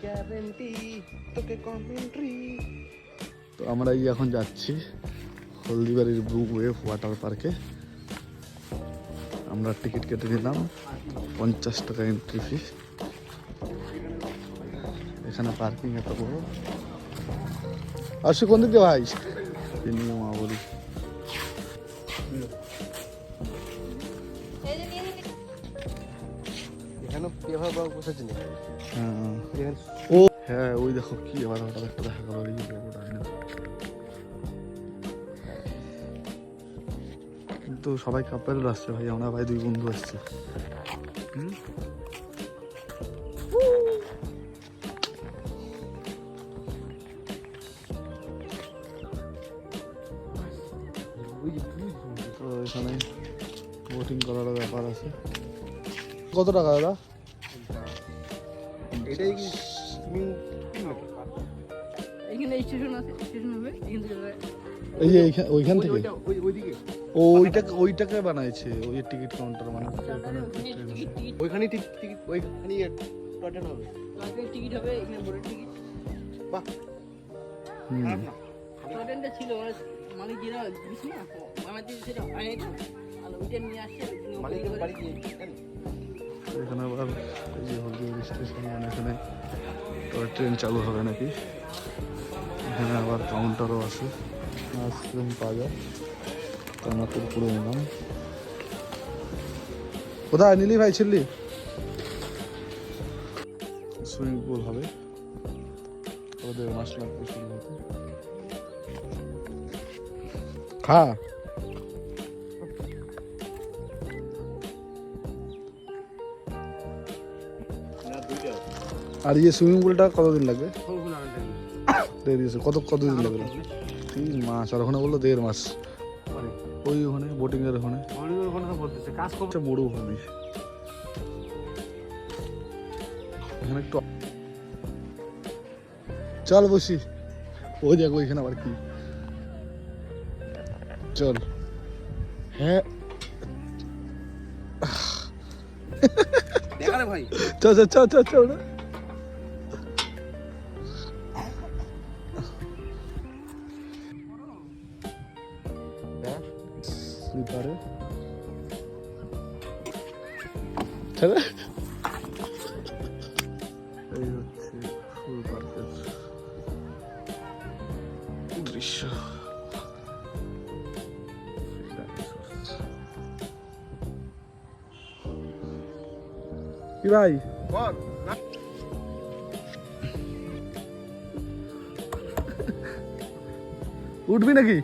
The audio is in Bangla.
গ্যারান্টি তোকে কমেন্ট্রি। তো আমরা এখন যাচ্ছি হলদিবাড়ির ব্লু ওয়েভ ওয়াটার পার্কে। আমরা টিকিট কেটে নিলাম 50 টাকা এন্ট্রি ফি। এখানে পার্কিং এত বড়। আর সে কোন দিক দিয়ে ভাই নিয়ে মা বলি এখানে ব্যবহার করা বসেছে না। ও হ্যাঁ ওই দেখো কি আবার হঠাৎ একটা দেখা গেল কিন্তু সবাই কাপেল আসছে ভাই, আমরা ভাই 2 বন্ধু আসছি। তো এখানে বোটিং করার ব্যাপার আছে। কত টাকা দাদা? এটাই কি এখানে স্টেশন আছে, স্টেশন হবে এখান থেকে এই যে ওইখান থেকে ওইদিকে ওইটাকে বানাইছে ওই টিকিট কাউন্টার মানে ওইখানে টিকিট ওইখানে টয়লেট হবে, টিকিট হবে এখানে বোর্ডের টিকিট। বাহ খারাপ না। টয়লেটটা ছিল মানে যেটা দিস না বানাতে সেটা আনে না, আর ওইটা নিয়ে আসছে মালিকের বাড়ি গিয়ে এখানে আবার এই যে হলদিবাড়ি স্টেশন মানে এখানে ট্রেন চালু হবে নাকি। এখানে আবার কাউন্টারও আছে, আইসক্রিম পাওয়া যায়। আমাকে পুরো নিলাম। কোথায় নিলি ভাই ছিলি? সুইমিং পুল হবে, ওদের মাছ লাগবে শুরু হতে। খা আর ইয়ে সুইমিং পুলটা কতদিন লাগবে? দেড় কতদিন লাগবে? 3 মাস। আর ওখানে বললো 1.5 মাস। ওই ওখানে বোটিং এর ওখানে কাজ করছে বড় ওখানে এখানে একটু চল বসি। ওই দেখো ওইখানে আবার কি, চল। হ্যাঁ দেখা রে ভাই। চল চল চল চল চল স্লিপারে এই হচ্ছে ফুল পার্কের দৃশ্য। কি ভাই উঠবি নাকি?